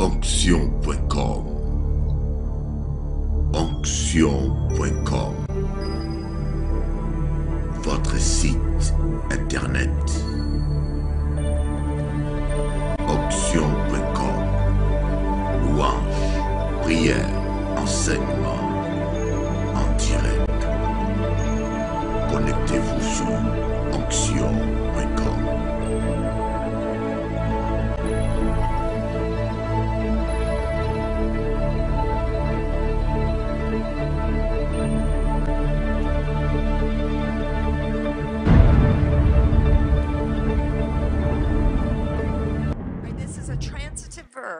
Onction.com. Onction.com. Votre site internet. Onction.com. Louange, prière, enseignement en direct. Connectez-vous sur Onction.com.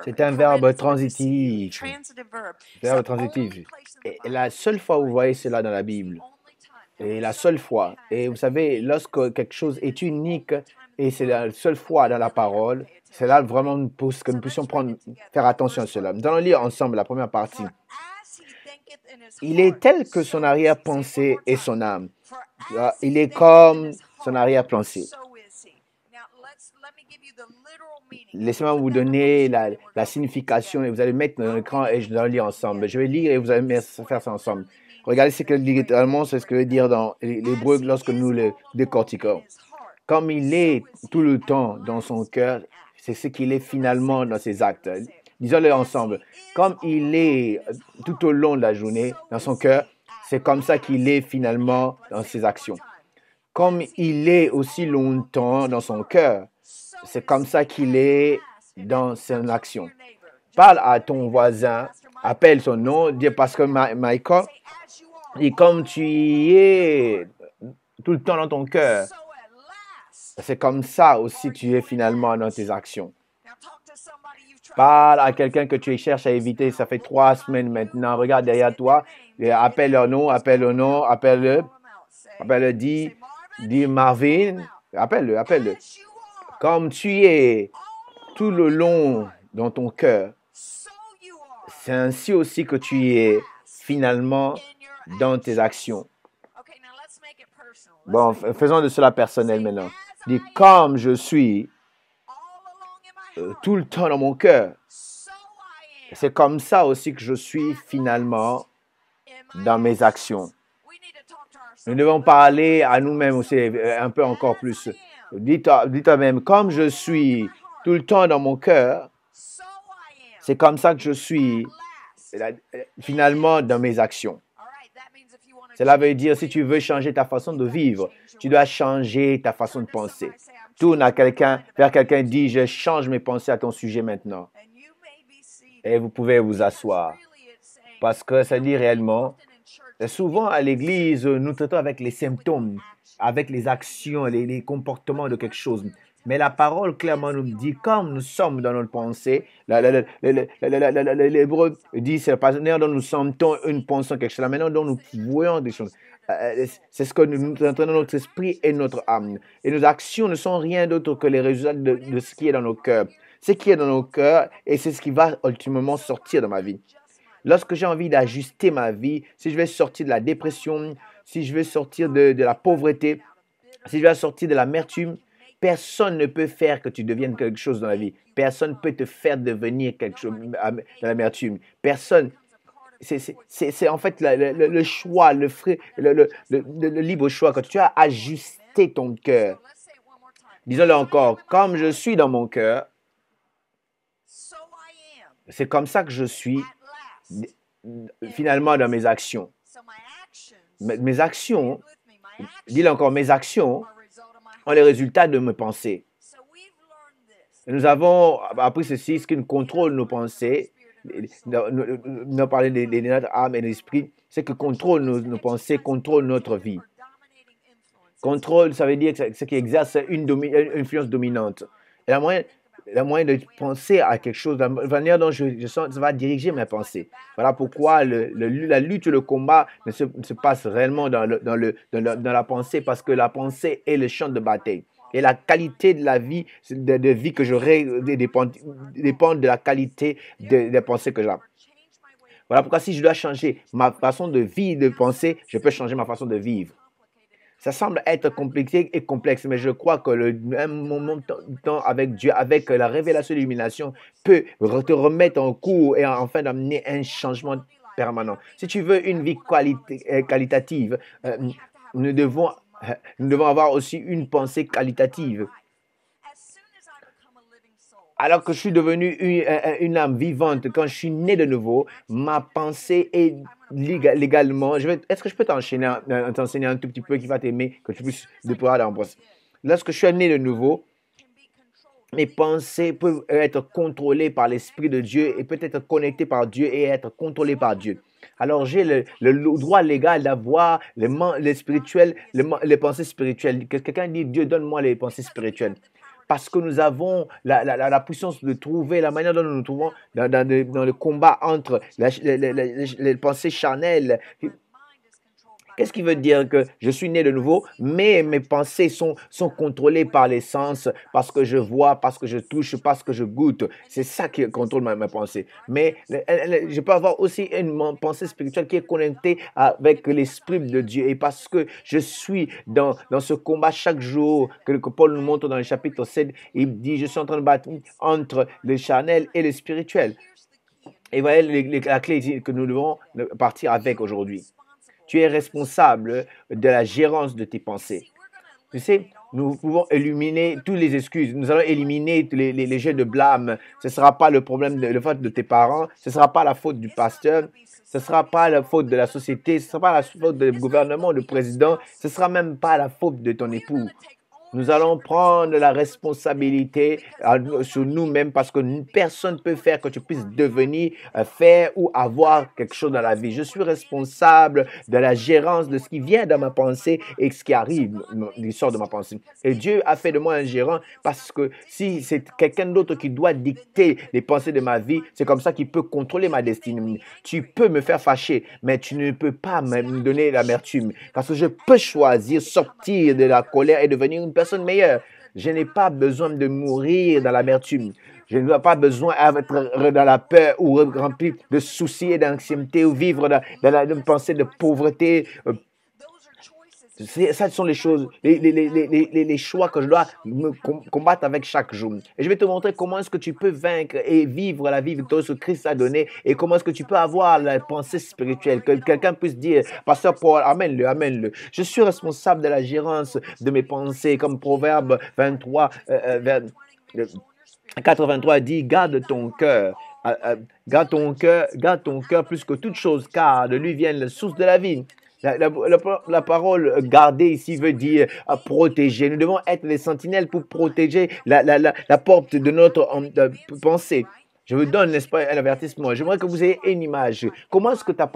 C'est un verbe transitif. Verbe transitif. Et la seule fois où vous voyez cela dans la Bible, et la seule fois, et vous savez, lorsque quelque chose est unique, et c'est la seule fois dans la parole, c'est là vraiment que nous puissions faire attention à cela. Nous allons lire ensemble la première partie. Il est tel que son arrière-pensée est son âme. Il est comme son arrière-pensée. Laissez-moi vous donner la signification et vous allez mettre dans l'écran et je vais le lire ensemble. Je vais lire et vous allez faire ça ensemble. Regardez ce que littéralement, c'est ce que veut dire dans l'hébreu lorsque nous le décortiquons. Comme il est tout le temps dans son cœur, c'est ce qu'il est finalement dans ses actes. Disons-le ensemble. Comme il est tout au long de la journée dans son cœur, c'est comme ça qu'il est finalement dans ses actions. Comme il est aussi longtemps dans son cœur, c'est comme ça qu'il est dans son action. Parle à ton voisin, appelle son nom, dis parce que Michael, et comme tu y es tout le temps dans ton cœur, c'est comme ça aussi tu es finalement dans tes actions. Parle à quelqu'un que tu cherches à éviter, ça fait 3 semaines maintenant, regarde derrière toi, appelle leur nom, appelle-le, dis Marvin, appelle-le. Comme tu es tout le long dans ton cœur, c'est ainsi aussi que tu es finalement dans tes actions. Bon, faisons de cela personnel maintenant. Dis, comme je suis tout le temps dans mon cœur, c'est comme ça aussi que je suis finalement dans mes actions. Nous devons parler à nous-mêmes aussi un peu encore plus. Dis-toi-même, comme je suis tout le temps dans mon cœur, c'est comme ça que je suis finalement dans mes actions. Cela veut dire, si tu veux changer ta façon de vivre, tu dois changer ta façon de penser. Tourne à quelqu'un, vers quelqu'un, dis, je change mes pensées à ton sujet maintenant. Et vous pouvez vous asseoir. Parce que ça dit réellement, souvent à l'église, nous traitons avec les symptômes, avec les actions, les comportements de quelque chose. Mais la parole clairement nous dit, comme nous sommes dans notre pensée, l'hébreu dit, c'est la manière dont nous sentons une pensée, quelque chose, la manière dont nous voyons des choses. C'est ce que nous entraînons notre esprit et notre âme. Et nos actions ne sont rien d'autre que les résultats de ce qui est dans nos cœurs. Ce qui est dans nos cœurs, et c'est ce qui va ultimement sortir de ma vie. Lorsque j'ai envie d'ajuster ma vie, si je vais sortir de la dépression, si je veux sortir de la pauvreté, si je veux sortir de l'amertume, personne ne peut faire que tu deviennes quelque chose dans la vie. Personne ne peut te faire devenir quelque chose de l'amertume. Personne. C'est en fait le choix, le libre choix. Quand tu as ajusté ton cœur, disons-le encore, comme je suis dans mon cœur, c'est comme ça que je suis finalement dans mes actions. Mes actions, dis-le encore, mes actions ont les résultats de mes pensées. Nous avons appris ceci, ce qui nous contrôle nos pensées. Nous avons parlé de notre âme et de l'esprit. C'est que contrôle nos pensées, contrôle notre vie. Contrôle, ça veut dire que ce qui exerce une influence dominante. Et la moyen de penser à quelque chose, la manière dont je sens, ça va diriger mes pensées. Voilà pourquoi la lutte, le combat ne se passe réellement dans la pensée, parce que la pensée est le champ de bataille. Et la qualité de la vie, de vie que j'aurai dépend de la qualité des pensées que j'ai. Voilà pourquoi si je dois changer ma façon de vivre, de penser, je peux changer ma façon de vivre. Ça semble être compliqué et complexe, mais je crois que le même moment de temps avec Dieu, avec la révélation de l'illumination, peut te remettre en cours et enfin d'amener un changement permanent. Si tu veux une vie qualitative, nous devons, nous devons avoir aussi une pensée qualitative. Alors que je suis devenu une âme vivante, quand je suis né de nouveau, ma pensée est légalement. Est-ce que je peux t'enseigner un tout petit peu qui va t'aimer, que tu puisses déployer dans mon procès? Lorsque je suis né de nouveau, mes pensées peuvent être contrôlées par l'Esprit de Dieu et peut être connectées par Dieu et être contrôlées par Dieu. Alors j'ai le droit légal d'avoir les spirituels, les pensées spirituelles. Quelqu'un dit, Dieu, donne-moi les pensées spirituelles. Parce que nous avons la puissance de trouver la manière dont nous nous trouvons dans le combat entre les pensées charnelles. Qu'est-ce qui veut dire que je suis né de nouveau, mais mes pensées sont contrôlées par les sens, parce que je vois, parce que je touche, parce que je goûte. C'est ça qui contrôle ma pensée. Mais je peux avoir aussi une pensée spirituelle qui est connectée avec l'Esprit de Dieu. Et parce que je suis dans ce combat chaque jour, que Paul nous montre dans le chapitre 7, il dit, je suis en train de battre entre le charnel et le spirituel. Et voyez la clé que nous devons partir avec aujourd'hui. Tu es responsable de la gérance de tes pensées. Tu sais, nous pouvons éliminer toutes les excuses. Nous allons éliminer les jets de blâme. Ce ne sera pas le problème, le faute de tes parents. Ce ne sera pas la faute du pasteur. Ce ne sera pas la faute de la société. Ce ne sera pas la faute du gouvernement, du président. Ce ne sera même pas la faute de ton époux. Nous allons prendre la responsabilité sur nous-mêmes parce que personne ne peut faire que tu puisses devenir, faire ou avoir quelque chose dans la vie. Je suis responsable de la gérance de ce qui vient dans ma pensée et ce qui arrive, qui sort de ma pensée. Et Dieu a fait de moi un gérant parce que si c'est quelqu'un d'autre qui doit dicter les pensées de ma vie, c'est comme ça qu'il peut contrôler ma destinée. Tu peux me faire fâcher, mais tu ne peux pas me donner l'amertume parce que je peux choisir sortir de la colère et devenir une personne meilleure. Je n'ai pas besoin de mourir dans l'amertume. Je n'ai pas besoin d'être dans la peur ou rempli de soucis et d'anxiété ou vivre dans une pensée de pauvreté. Ça sont les choses, les choix que je dois me combattre avec chaque jour. Et je vais te montrer comment est-ce que tu peux vaincre et vivre la vie victorieuse que Christ a donnée et comment est-ce que tu peux avoir la pensée spirituelle. Que quelqu'un puisse dire, Pasteur Paul, amène-le, amène-le. Je suis responsable de la gérance de mes pensées, comme Proverbe 23, 83 dit, garde ton cœur. Garde ton cœur plus que toute chose, car de lui vient la source de la vie. La parole garder ici veut dire protéger. Nous devons être les sentinelles pour protéger la porte de notre pensée. Je vous donne, n'est-ce pas, un avertissement. J'aimerais que vous ayez une image. Comment est-ce que ta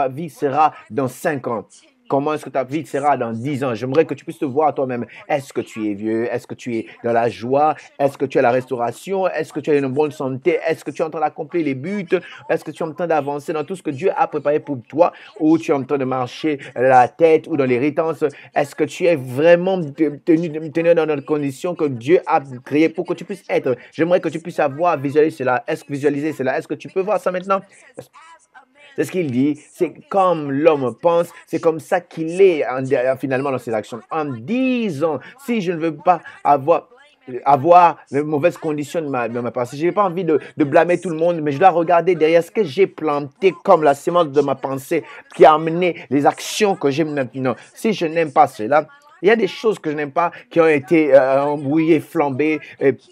vie sera dans 5 ans? Comment est-ce que ta vie sera dans 10 ans? J'aimerais que tu puisses te voir toi-même. Est-ce que tu es vieux? Est-ce que tu es dans la joie? Est-ce que tu as la restauration? Est-ce que tu as une bonne santé? Est-ce que tu es en train d'accomplir les buts? Est-ce que tu es en train d'avancer dans tout ce que Dieu a préparé pour toi? Ou tu es en train de marcher la tête ou dans l'irritance? Est-ce que tu es vraiment tenu dans notre condition que Dieu a créé pour que tu puisses être? J'aimerais que tu puisses avoir visualisé cela. Visualiser cela. Est-ce que tu peux voir ça maintenant? C'est ce qu'il dit, c'est comme l'homme pense, c'est comme ça qu'il est finalement dans ses actions. En disant, si je ne veux pas avoir les mauvaises conditions de ma pensée, je n'ai pas envie de blâmer tout le monde, mais je dois regarder derrière ce que j'ai planté comme la sémence de ma pensée qui a amené les actions que j'ai maintenant. Si je n'aime pas cela, il y a des choses que je n'aime pas qui ont été embrouillées, flambées,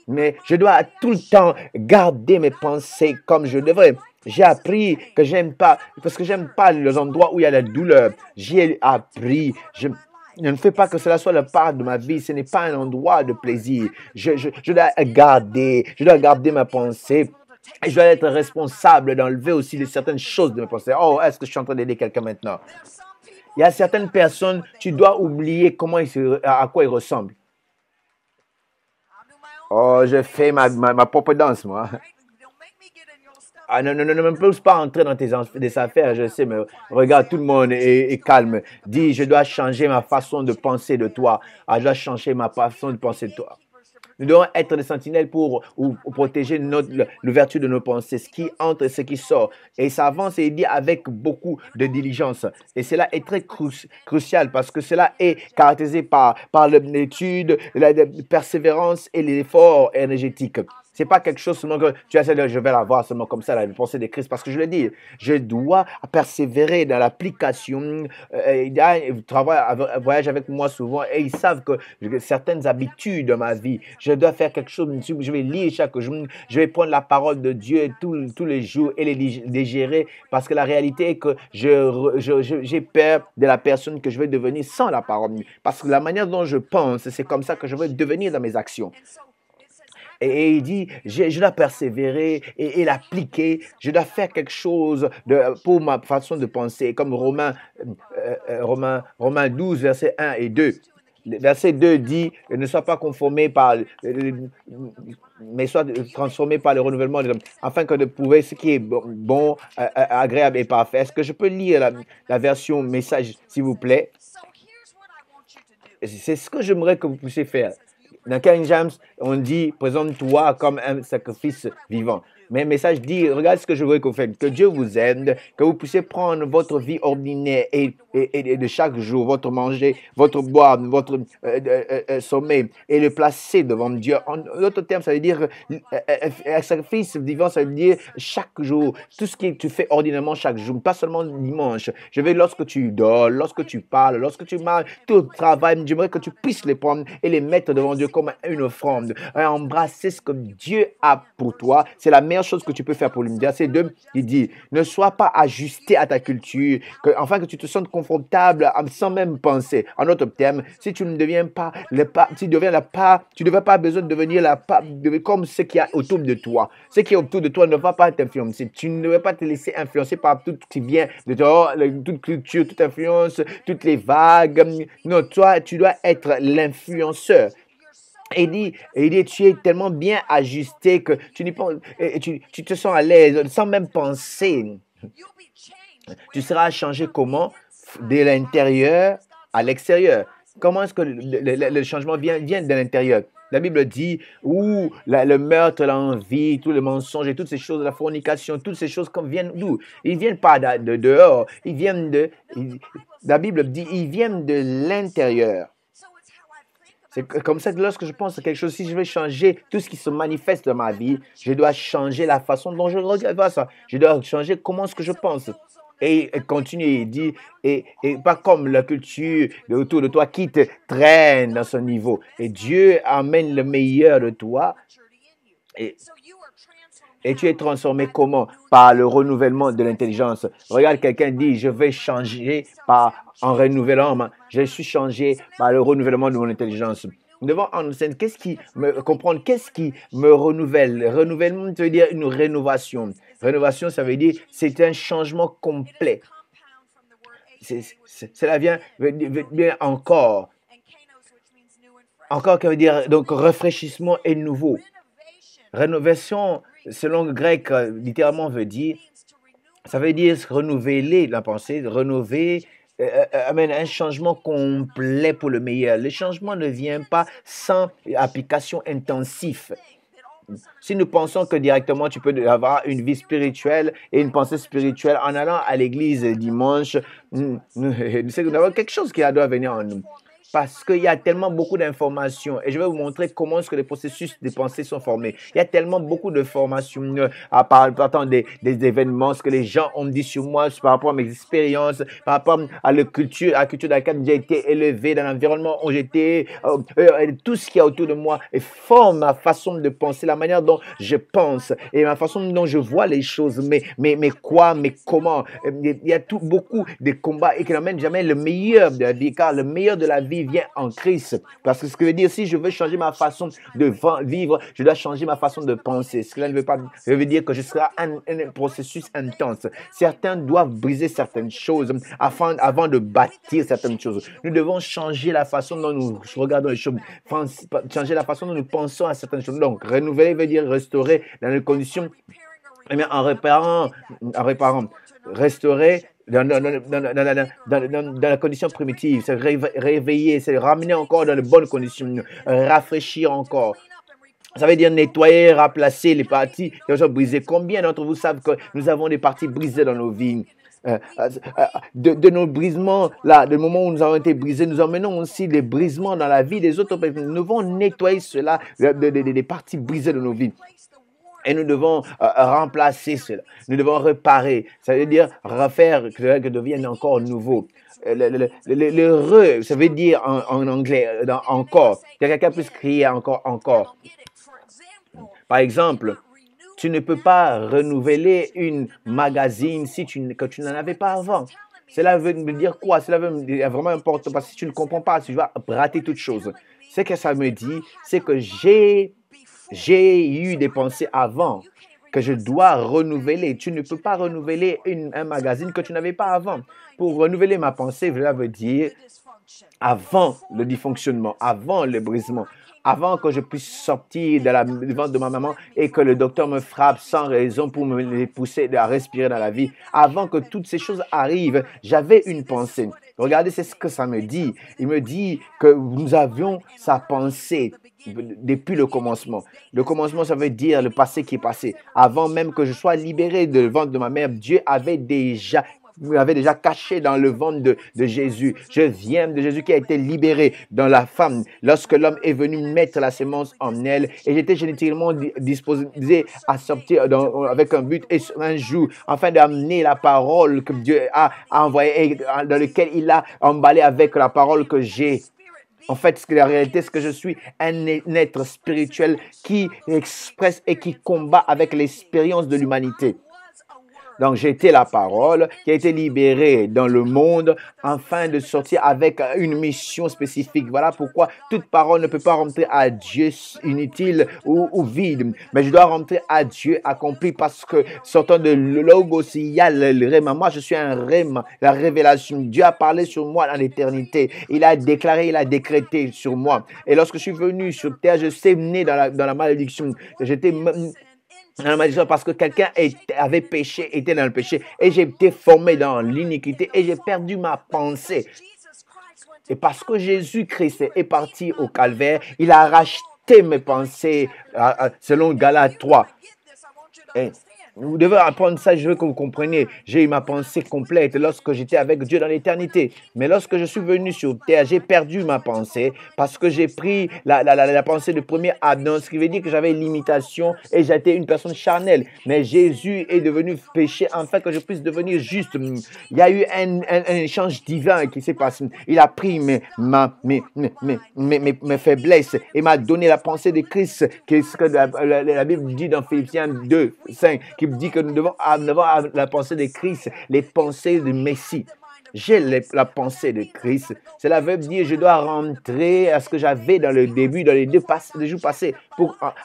mais je dois tout le temps garder mes pensées comme je devrais. J'ai appris que j'aime pas, parce que j'aime pas les endroits où il y a la douleur. J'ai appris, je ne fais pas que cela soit la part de ma vie. Ce n'est pas un endroit de plaisir. Je dois garder ma pensée. Et je dois être responsable d'enlever aussi certaines choses de mes pensées. Oh, est-ce que je suis en train d'aider quelqu'un maintenant? Il y a certaines personnes, tu dois oublier à quoi ils ressemblent. Oh, je fais ma propre danse, moi. Ah non, ne me pousse pas à entrer dans tes affaires, je sais, mais regarde, tout le monde est calme. Dis, je dois changer ma façon de penser de toi. Ah, je dois changer ma façon de penser de toi. Nous devons être des sentinelles pour protéger l'ouverture de nos pensées, ce qui entre et ce qui sort. Et ça avance et dit avec beaucoup de diligence. Et cela est très crucial parce que cela est caractérisé par l'étude, la persévérance et l'effort énergétique. C'est pas quelque chose seulement que tu as dit, je vais l'avoir seulement comme ça, la pensée de Christ. Parce que je le dis, je dois persévérer dans l'application. Ils voyagent avec moi souvent et ils savent que certaines habitudes de ma vie, je dois faire quelque chose. Je vais lire chaque jour, je vais prendre la parole de Dieu tous les jours et les gérer. Parce que la réalité est que j'ai peur de la personne que je vais devenir sans la parole. Parce que la manière dont je pense, c'est comme ça que je vais devenir dans mes actions. Et il dit, je dois persévérer et l'appliquer. Je dois faire quelque chose pour ma façon de penser. Comme Romains 12, versets 1 et 2. Verset 2 dit, ne sois pas conformé mais sois transformé par le renouvellement, afin que de prouver ce qui est bon, agréable et parfait. Est-ce que je peux lire la version message, s'il vous plaît? C'est ce que j'aimerais que vous puissiez faire. Dans King James, on dit, présente-toi comme un sacrifice vivant. Mais le message dit, regarde ce que je veux que vous faites, que Dieu vous aide, que vous puissiez prendre votre vie ordinaire et de chaque jour, votre manger, votre boire, votre sommeil, et le placer devant Dieu. En d'autres termes, ça veut dire, un sacrifice vivant, ça veut dire chaque jour, tout ce que tu fais ordinairement chaque jour, pas seulement dimanche. Je veux, lorsque tu dors, lorsque tu parles, lorsque tu marches, tout travail, j'aimerais que tu puisses les prendre et les mettre devant Dieu comme une offrande. Embrasser ce que Dieu a pour toi, c'est la meilleure chose que tu peux faire pour lui. Verset 2, il dit, ne sois pas ajusté à ta culture, afin que tu te sentes confortable sans même penser. En d'autres termes, si tu ne deviens pas tu ne devrais pas besoin de devenir comme ce qui est autour de toi. Ce qui est autour de toi ne va pas t'influencer. Tu ne devrais pas te laisser influencer par tout ce qui vient de toi, toute culture, toute influence, toutes les vagues. Non, toi, tu dois être l'influenceur. Et il dit, tu es tellement bien ajusté que tu te sens à l'aise sans même penser. Tu seras changé comment? De l'intérieur à l'extérieur. Comment est-ce que le changement vient de l'intérieur? La Bible dit, le meurtre, l'envie, tout le mensonge et toutes ces choses, la fornication, toutes ces choses viennent d'où? Ils ne viennent pas de dehors, la Bible dit, ils viennent de l'intérieur. C'est comme ça que lorsque je pense à quelque chose, si je veux changer tout ce qui se manifeste dans ma vie, je dois changer la façon dont je regarde ça. Je dois changer comment est-ce que je pense. Et continue, il dit, et pas comme la culture autour de toi qui te traîne dans ce niveau. Et Dieu amène le meilleur de toi. Et tu es transformé comment? Par le renouvellement de l'intelligence. Regarde, quelqu'un dit, je vais changer en renouvelant. Je suis changé par le renouvellement de mon intelligence. Nous devons comprendre qu'est-ce qui me renouvelle. Renouvellement, ça veut dire une rénovation. Rénovation, ça veut dire c'est un changement complet. Cela vient encore. Encore, qui veut dire donc rafraîchissement et nouveau. Rénovation, selon le grec, littéralement veut dire, ça veut dire renouveler la pensée, renouveler, amène un changement complet pour le meilleur. Le changement ne vient pas sans application intensive. Si nous pensons que directement tu peux avoir une vie spirituelle et une pensée spirituelle en allant à l'église dimanche, nous avons quelque chose qui doit venir en nous. Parce qu'il y a tellement beaucoup d'informations. Et je vais vous montrer comment est-ce que les processus des pensées sont formés. Il y a tellement beaucoup de formations partant des événements, ce que les gens ont dit sur moi, par rapport à mes expériences, par rapport à la culture dans laquelle j'ai été élevé, dans l'environnement où j'étais, tout ce qu'il y a autour de moi et forme ma façon de penser, la manière dont je pense et ma façon dont je vois les choses. Mais quoi, mais comment? Il y a beaucoup de combats et qui n'amènent jamais le meilleur de la vie, car le meilleur de la vie vient en Christ. Parce que ce que veut dire, si je veux changer ma façon de vivre, je dois changer ma façon de penser. Cela ne veut dire que je serai un processus intense. Certains doivent briser certaines choses avant de bâtir certaines choses. Nous devons changer la façon dont nous regardons les choses, changer la façon dont nous pensons à certaines choses. Donc, renouveler veut dire restaurer dans les conditions, en réparant, restaurer dans la condition primitive, c'est réveiller, c'est ramener encore dans de bonnes conditions, rafraîchir encore. Ça veut dire nettoyer, remplacer les parties qui sont brisées. Combien d'entre vous savent que nous avons des parties brisées dans nos vies? De nos brisements, là, du moment où nous avons été brisés, nous emmenons aussi des brisements dans la vie des autres personnes. Nous devons nettoyer cela, des parties brisées de nos vies. Et nous devons remplacer cela. Nous devons réparer. Ça veut dire refaire que cela devienne encore nouveau. Ça veut dire en anglais, encore. Que quelqu'un puisse crier encore, encore. Par exemple, tu ne peux pas renouveler une magazine que tu n'en avais pas avant. Cela veut me dire quoi? Cela veut me dire vraiment important parce que si tu ne comprends pas, tu vas rater toute chose. Ce que ça me dit, c'est que j'ai eu des pensées avant que je dois renouveler. Tu ne peux pas renouveler un magazine que tu n'avais pas avant. Pour renouveler ma pensée, cela veut dire avant le dysfonctionnement, avant le brisement, avant que je puisse sortir du ventre de ma maman et que le docteur me frappe sans raison pour me pousser à respirer dans la vie, avant que toutes ces choses arrivent, j'avais une pensée. Regardez, c'est ce que ça me dit. Il me dit que nous avions sa pensée depuis le commencement. Le commencement, ça veut dire le passé qui est passé. Avant même que je sois libéré du ventre de ma mère, Dieu m'avait déjà caché dans le ventre de Jésus. Je viens de Jésus qui a été libéré dans la femme lorsque l'homme est venu mettre la sémence en elle et j'étais génétiquement disposé à sortir avec un but et un jour afin d'amener la parole que Dieu a envoyée et dans lequel il a emballé avec la parole que j'ai. En fait, la réalité, c'est que je suis un être spirituel qui expresse et qui combat avec l'expérience de l'humanité. Donc, j'étais la parole qui a été libérée dans le monde afin de sortir avec une mission spécifique. Voilà pourquoi toute parole ne peut pas rentrer à Dieu inutile ou vide. Mais je dois rentrer à Dieu accompli parce que sortant de Logos, il y a le Réma. Moi, je suis un Réma, la révélation. Dieu a parlé sur moi dans l'éternité. Il a déclaré, il a décrété sur moi. Et lorsque je suis venu sur terre, je suis né dans la malédiction. J'étais dans la malédiction parce que quelqu'un avait péché, était dans le péché et j'ai été formé dans l'iniquité et j'ai perdu ma pensée. Et parce que Jésus-Christ est parti au calvaire, il a racheté mes pensées selon Galates 3. Et vous devez apprendre ça, je veux que vous compreniez. J'ai eu ma pensée complète lorsque j'étais avec Dieu dans l'éternité. Mais lorsque je suis venu sur terre, j'ai perdu ma pensée parce que j'ai pris la pensée de premier Adam, ce qui veut dire que j'avais une limitation et j'étais une personne charnelle. Mais Jésus est devenu péché afin que je puisse devenir juste. Il y a eu un échange divin qui s'est passé. Il a pris mes faiblesses et m'a donné la pensée de Christ, qui est ce que la Bible dit dans Philippiens 2, 5, qui dit que nous devons avoir la pensée de Christ, les pensées du Messie. J'ai la pensée de Christ. Cela veut dire que je dois rentrer à ce que j'avais dans le début, dans les jours passés,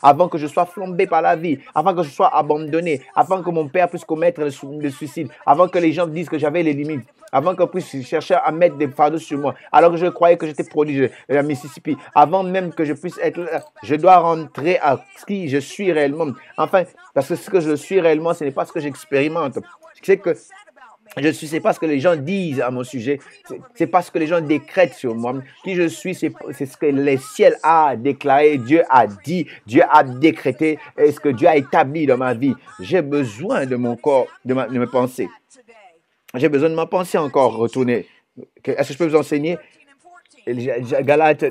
avant que je sois flambé par la vie, avant que je sois abandonné, avant que mon père puisse commettre le suicide, avant que les gens disent que j'avais les limites, avant qu'on puisse chercher à mettre des fardeaux sur moi, alors que je croyais que j'étais prodige à Mississippi, avant même que je puisse être là, je dois rentrer à qui je suis réellement. Enfin, parce que ce que je suis réellement, ce n'est pas ce que j'expérimente. C'est que je suis, c'est pas ce que les gens disent à mon sujet, c'est pas ce que les gens décrètent sur moi. Qui je suis, c'est ce que le ciel a déclaré, Dieu a dit, Dieu a décrété, et ce que Dieu a établi dans ma vie. J'ai besoin de mon corps, de mes pensées. J'ai besoin de ma pensée encore retourner. Est-ce que je peux vous enseigner? Galates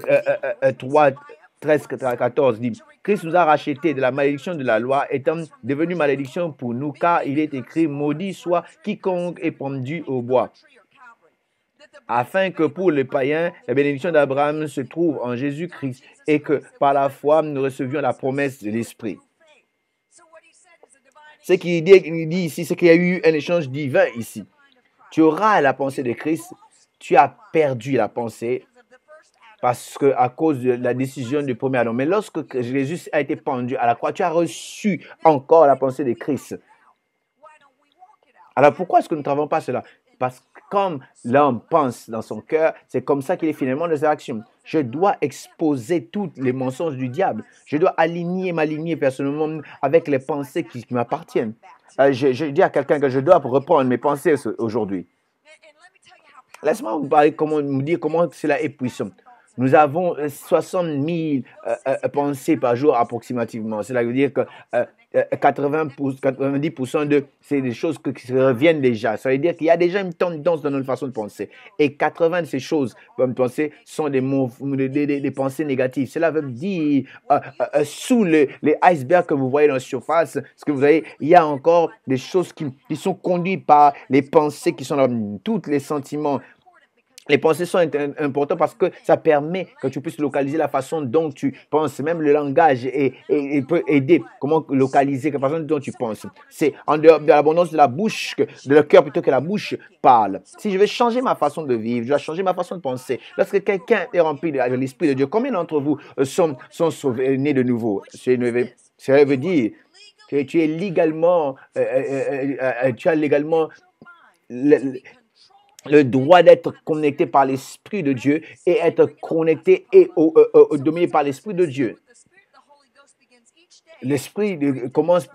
3, 13, 14 dit: Christ nous a rachetés de la malédiction de la loi, étant devenu malédiction pour nous, car il est écrit: maudit soit quiconque est pendu au bois. Afin que pour les païens, la bénédiction d'Abraham se trouve en Jésus-Christ et que par la foi, nous recevions la promesse de l'Esprit. Ce qu'il dit ici, c'est qu'il y a eu un échange divin ici. Tu auras la pensée de Christ, tu as perdu la pensée parce que à cause de la décision du premier Adam. Mais lorsque Jésus a été pendu à la croix, tu as reçu encore la pensée de Christ. Alors pourquoi est-ce que nous ne travaillons pas cela? Parce que comme l'homme pense dans son cœur, c'est comme ça qu'il est finalement dans ses actions. Je dois exposer tous les mensonges du diable. Je dois m'aligner personnellement avec les pensées qui m'appartiennent. Je dis à quelqu'un que je dois reprendre mes pensées aujourd'hui. Laisse-moi vous dire comment cela est puissant. Nous avons 60 000 pensées par jour approximativement. Cela veut dire que 90% de c'est des choses qui reviennent déjà. Ça veut dire qu'il y a déjà une tendance dans notre façon de penser. Et 80 de ces choses, comme penser, sont des pensées négatives. Cela veut dire sous les icebergs que vous voyez dans la surface, ce que vous voyez, il y a encore des choses qui sont conduites par les pensées qui sont dans tous les sentiments. Les pensées sont importantes parce que ça permet que tu puisses localiser la façon dont tu penses. Même le langage peut aider. Comment localiser la façon dont tu penses. C'est en dehors de l'abondance de la bouche, de le cœur plutôt que la bouche parle. Si je vais changer ma façon de vivre, je dois changer ma façon de penser. Lorsque quelqu'un est rempli de l'Esprit de Dieu, combien d'entre vous sont sauvés, nés de nouveau? Ça veut dire que tu es légalement, tu as légalement le droit d'être connecté par l'Esprit de Dieu et être connecté et dominé par l'Esprit de Dieu. L'Esprit commence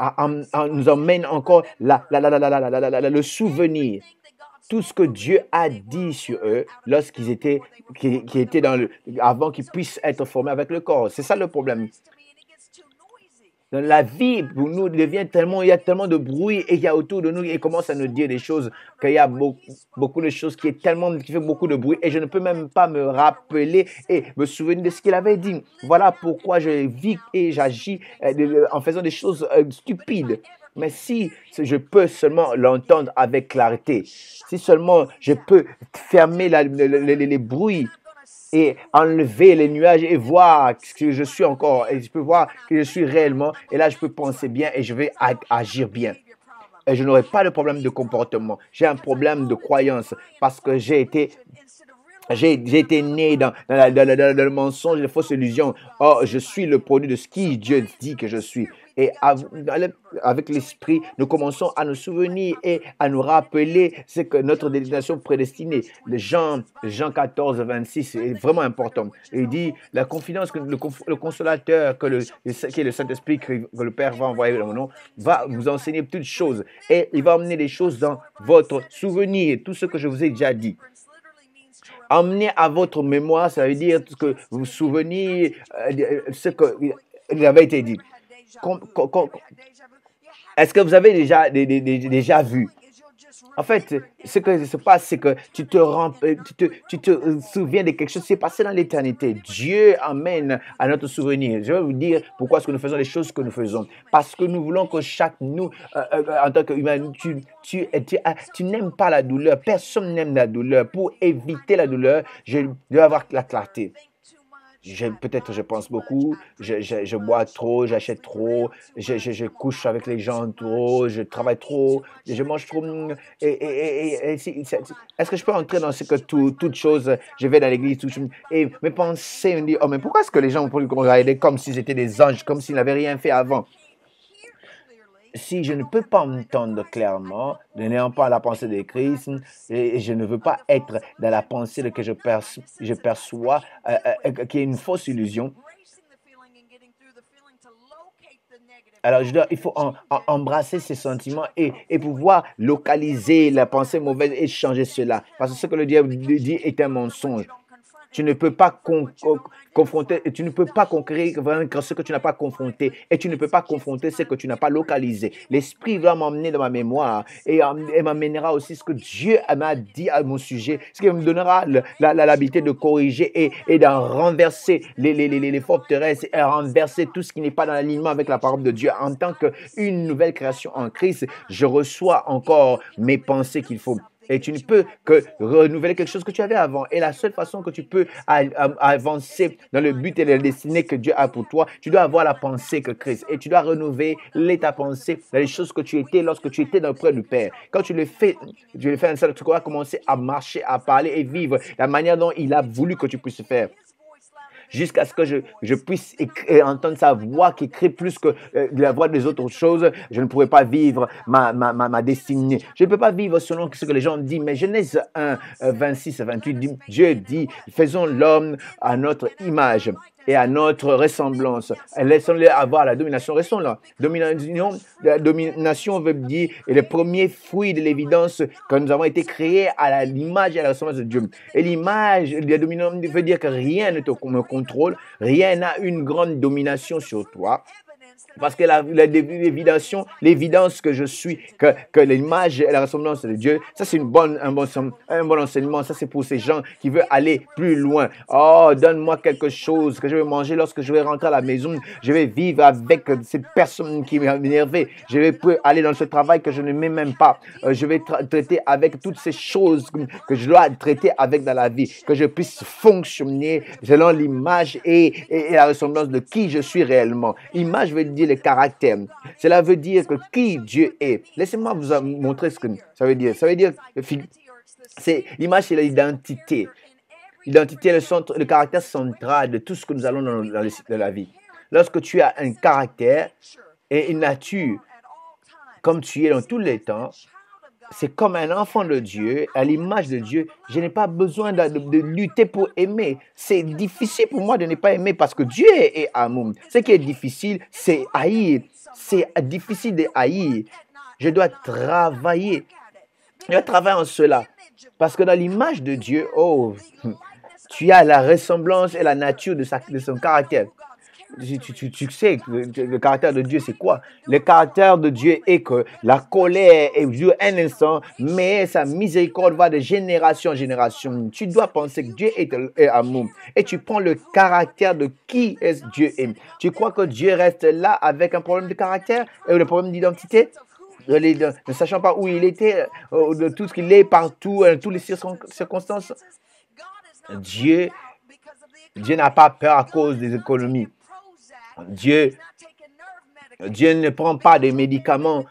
à nous emmène encore le souvenir. Tout ce que Dieu a dit sur eux lorsqu'ils étaient, qui étaient avant qu'ils puissent être formés avec le corps. C'est ça le problème. La vie pour nous devient tellement, il y a tellement de bruit et il y a autour de nous et commence à nous dire des choses qu'il y a beaucoup de choses qui fait beaucoup de bruit et je ne peux même pas me rappeler et me souvenir de ce qu'il avait dit. Voilà pourquoi je vis et j'agis en faisant des choses stupides. Mais si je peux seulement l'entendre avec clarté, si seulement je peux fermer les bruits et enlever les nuages et voir ce que je suis encore. Et je peux voir que je suis réellement. Et là, je peux penser bien et je vais agir bien. Et je n'aurai pas de problème de comportement. J'ai un problème de croyance parce que j'ai été né dans le mensonge, les fausses illusions. Oh, je suis le produit de ce qui Dieu dit que je suis. Et avec l'Esprit, nous commençons à nous souvenir et à nous rappeler ce que notre destination prédestinée. Jean 14, 26 est vraiment important. Il dit, la confidence que le consolateur, qui est le Saint-Esprit que le Père va envoyer dans mon nom, va vous enseigner toutes choses. Et il va emmener les choses dans votre souvenir, tout ce que je vous ai déjà dit. Emmener à votre mémoire, ça veut dire que vous vous souvenez ce qu'il avait été dit. Est-ce que vous avez déjà vu? En fait, ce qui se passe, c'est que tu te souviens de quelque chose qui s'est passé dans l'éternité. Dieu amène à notre souvenir. Je vais vous dire pourquoi est-ce que nous faisons les choses que nous faisons. Parce que nous voulons que nous, en tant qu'humain, tu n'aimes pas la douleur. Personne n'aime la douleur. Pour éviter la douleur, je dois avoir la clarté. Peut-être je pense beaucoup, je bois trop, j'achète trop, je couche avec les gens trop, je travaille trop, je mange trop. Est-ce que je peux entrer dans ce que toute chose, je vais dans l'église, et mes pensées me disent, oh mais pourquoi est-ce que les gens vont me regarder comme s'ils étaient des anges, comme s'ils n'avaient rien fait avant? Si je ne peux pas m'entendre clairement, ne n'ayant pas la pensée de Christ, et je ne veux pas être dans la pensée que je perçois, qui est une fausse illusion. Alors, il faut embrasser ces sentiments et pouvoir localiser la pensée mauvaise et changer cela. Parce que ce que le diable dit est un mensonge. Tu ne peux pas confronter, tu ne peux pas conquérir ce que tu n'as pas confronté et tu ne peux pas confronter ce que tu n'as pas localisé. L'Esprit va m'emmener dans ma mémoire et m'amènera aussi ce que Dieu m'a dit à mon sujet, ce qui me donnera l'habilité de corriger et d'en renverser les forteresses et renverser tout ce qui n'est pas dans l'alignement avec la parole de Dieu. En tant qu'une nouvelle création en Christ, je reçois encore mes pensées qu'il faut. Et tu ne peux que renouveler quelque chose que tu avais avant. Et la seule façon que tu peux avancer dans le but et la destinée que Dieu a pour toi, tu dois avoir la pensée que Christ. Et tu dois renouveler ta pensée dans les choses que tu étais lorsque tu étais auprès du Père. Quand tu le fais ainsi, tu vas commencer à marcher, à parler et vivre la manière dont il a voulu que tu puisses faire. Jusqu'à ce que je puisse entendre sa voix qui crie plus que la voix des autres choses, je ne pourrai pas vivre ma destinée. Je ne peux pas vivre selon ce que les gens disent. Mais Genèse 1, 26 à 28, Dieu dit, faisons l'homme à notre image. et à notre ressemblance. Laissons-les avoir la domination. Restons là. La domination veut dire, et le premier fruit de l'évidence que nous avons été créés à l'image et à la ressemblance de Dieu. Et l'image, la domination veut dire que rien ne te contrôle, rien n'a une grande domination sur toi. Parce que l'évidence que je suis, que l'image et la ressemblance de Dieu, ça c'est un bon enseignement. Ça c'est pour ces gens qui veulent aller plus loin. Oh, donne-moi quelque chose que je vais manger lorsque je vais rentrer à la maison. Je vais vivre avec cette personne qui m'a énervé. Je vais aller dans ce travail que je ne mets même pas. Je vais traiter avec toutes ces choses que je dois traiter avec dans la vie. Que je puisse fonctionner selon l'image et la ressemblance de qui je suis réellement. Image veut dire le caractère. Cela veut dire que qui Dieu est. Laissez-moi vous montrer ce que ça veut dire. Ça veut dire l'image, c'est l'identité. L'identité est le caractère central de tout ce que nous allons dans la vie. Lorsque tu as un caractère et une nature, comme tu es dans tous les temps, c'est comme un enfant de Dieu, à l'image de Dieu. Je n'ai pas besoin de lutter pour aimer. C'est difficile pour moi de ne pas aimer parce que Dieu est amour. Ce qui est difficile, c'est haïr. C'est difficile de haïr. Je dois travailler. Je dois travailler en cela. Parce que dans l'image de Dieu, oh, tu as la ressemblance et la nature de son caractère. Tu sais que le caractère de Dieu, c'est quoi? Le caractère de Dieu est que la colère dure un instant, mais sa miséricorde va de génération en génération. Tu dois penser que Dieu est amour. Et tu prends le caractère de qui est Dieu est. Tu crois que Dieu reste là avec un problème de caractère et le problème d'identité? Ne sachant pas où il était, de tout ce qu'il est partout, dans toutes les circonstances. Dieu n'a pas peur à cause des économies. Dieu ne prend pas de médicaments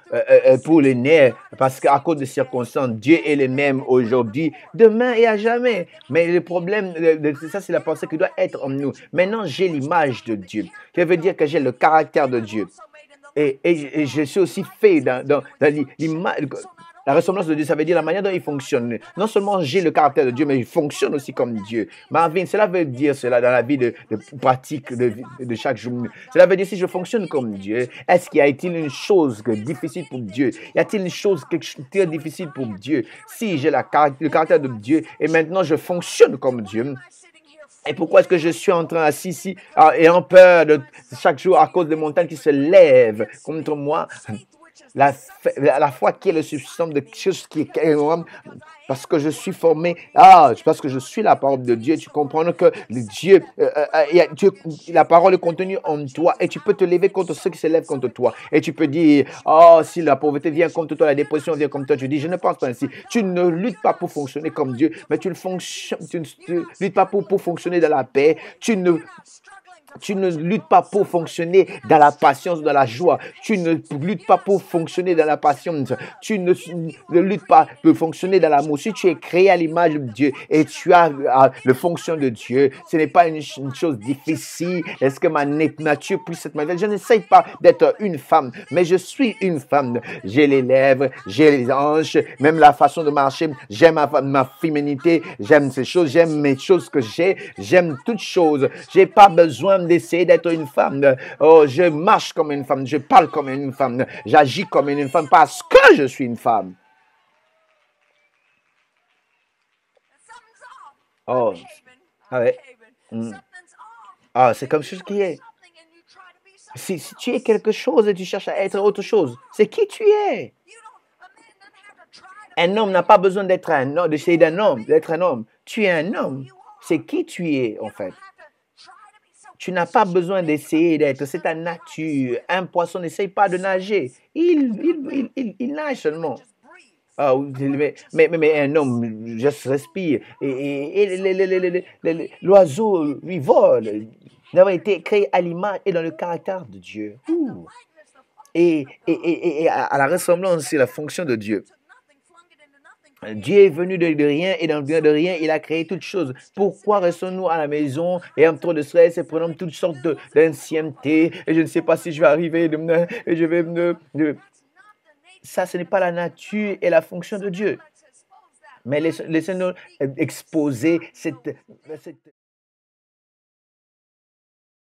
pour les nerfs parce qu'à cause des circonstances, Dieu est le même aujourd'hui, demain et à jamais. Mais le problème, ça c'est la pensée qui doit être en nous. Maintenant, j'ai l'image de Dieu. Ça veut dire que j'ai le caractère de Dieu. Et je suis aussi fait dans l'image. La ressemblance de Dieu, ça veut dire la manière dont il fonctionne. Non seulement j'ai le caractère de Dieu, mais il fonctionne aussi comme Dieu. Marvin, cela veut dire cela dans la vie de pratique de chaque jour. Cela veut dire si je fonctionne comme Dieu, est-ce qu'il y a-t-il une chose difficile pour Dieu? Y a-t-il une chose très difficile pour Dieu? Si j'ai le caractère de Dieu et maintenant je fonctionne comme Dieu, et pourquoi est-ce que je suis en train assis ici et en peur de chaque jour à cause des montagnes qui se lèvent contre moi? La foi qui est le substance de choses qui est parce que je suis formé, parce que je suis la parole de Dieu, tu comprends que Dieu, la parole est contenue en toi et tu peux te lever contre ceux qui se lèvent contre toi. Et tu peux dire, si la pauvreté vient contre toi, la dépression vient contre toi, tu dis, je ne pense pas ainsi. Tu ne luttes pas pour fonctionner comme Dieu, mais tu ne luttes pas pour fonctionner dans la paix. Tu ne luttes pas pour fonctionner dans la patience, dans la joie. Tu ne luttes pas pour fonctionner dans la patience. Tu ne luttes pas pour fonctionner dans l'amour. Si tu es créé à l'image de Dieu et tu as le fonction de Dieu, ce n'est pas une chose difficile. Est-ce que ma nature puisse être manifeste? Je n'essaye pas d'être une femme, mais je suis une femme. J'ai les lèvres, j'ai les hanches, même la façon de marcher. J'aime ma féminité, j'aime ces choses, j'aime mes choses que j'aime toutes choses. J'ai pas besoin d'essayer d'être une femme. Oh, je marche comme une femme, je parle comme une femme, j'agis comme une femme parce que je suis une femme. Oh, ouais. C'est comme ce qui est. Si tu es quelque chose et tu cherches à être autre chose, c'est qui tu es. Un homme n'a pas besoin d'être un homme, d'essayer d'être un homme. Tu es un homme. C'est qui tu es, en fait. Tu n'as pas besoin d'essayer d'être, c'est ta nature. Un poisson n'essaye pas de nager. Il nage seulement. Mais un homme juste respire. Et l'oiseau, lui, vole. Il a été créé à l'image et dans le caractère de Dieu. Et à la ressemblance et la fonction de Dieu. Dieu est venu de rien et dans le bien de rien, il a créé toutes choses. Pourquoi restons-nous à la maison et en trop de stress et prenons toutes sortes d'ancienneté et je ne sais pas si je vais arriver et je vais Ça, ce n'est pas la nature et la fonction de Dieu. Mais laissez-nous exposer cette